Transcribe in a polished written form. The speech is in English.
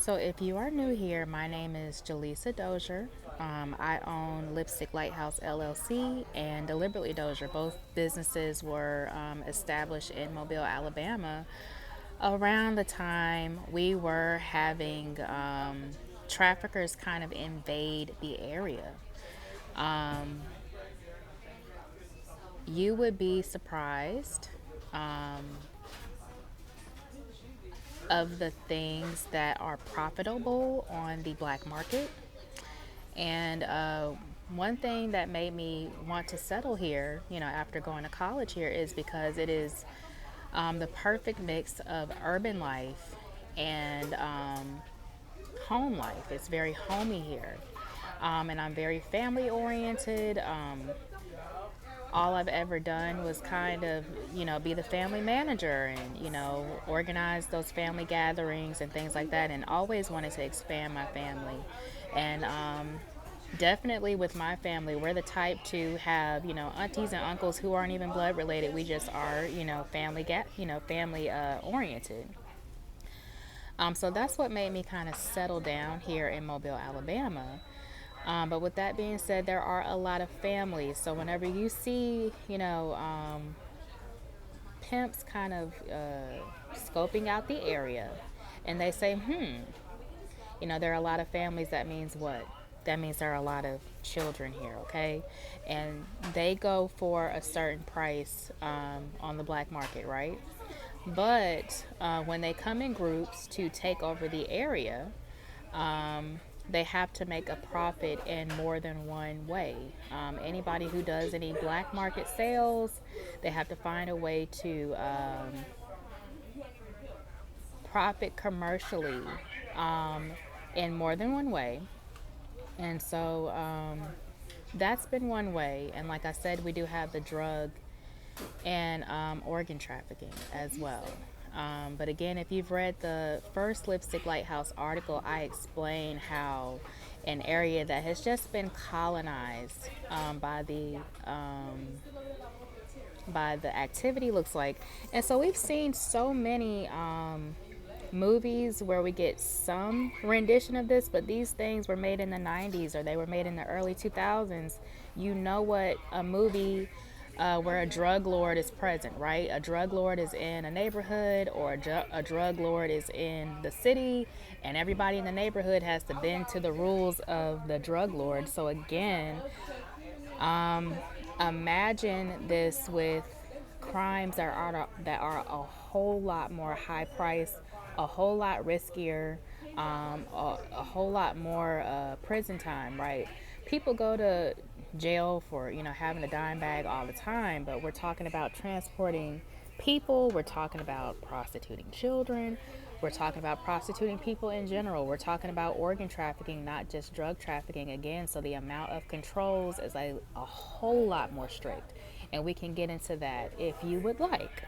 So, if you are new here, my name is Jaleesa Dozier. I own Lipstick Lighthouse LLC and Deliberately Dozier. Both businesses were established in Mobile, Alabama, around the time we were having traffickers kind of invade the area. Um, you would be surprised of the things that are profitable on the black market. And one thing that made me want to settle here, after going to college here, is because it is the perfect mix of urban life and home life. It's very homey here. And I'm very family oriented. All I've ever done was kind of, be the family manager and, organize those family gatherings and things like that, and always wanted to expand my family. And definitely with my family, we're the type to have, aunties and uncles who aren't even blood related. We just are, family oriented. So that's what made me kind of settle down here in Mobile, Alabama. But with that being said, there are a lot of families. So whenever you see, pimps kind of scoping out the area, and they say, there are a lot of families, that means what? That means there are a lot of children here, okay? And they go for a certain price on the black market, right? But when they come in groups to take over the area, they have to make a profit in more than one way. Anybody who does any black market sales, they have to find a way to profit commercially in more than one way. And so that's been one way. And like I said, we do have the drug and organ trafficking as well. But again, if you've read the first Lipstick Lighthouse article, I explain how an area that has just been colonized by the activity looks like. And so we've seen so many movies where we get some rendition of this, but these things were made in the 90s or they were made in the early 2000s. You know what a movie where a drug lord is present, right? A drug lord is in a neighborhood, or a drug lord is in the city, and everybody in the neighborhood has to bend to the rules of the drug lord. So, again, imagine this with crimes that are a whole lot more high priced, a whole lot riskier, a whole lot more prison time, right? People go to jail for having a dime bag all the time, but we're talking about transporting people. We're talking about prostituting children. We're talking about prostituting people in general. We're talking about organ trafficking, not just drug trafficking again. So the amount of controls is a whole lot more strict. And we can get into that if you would like.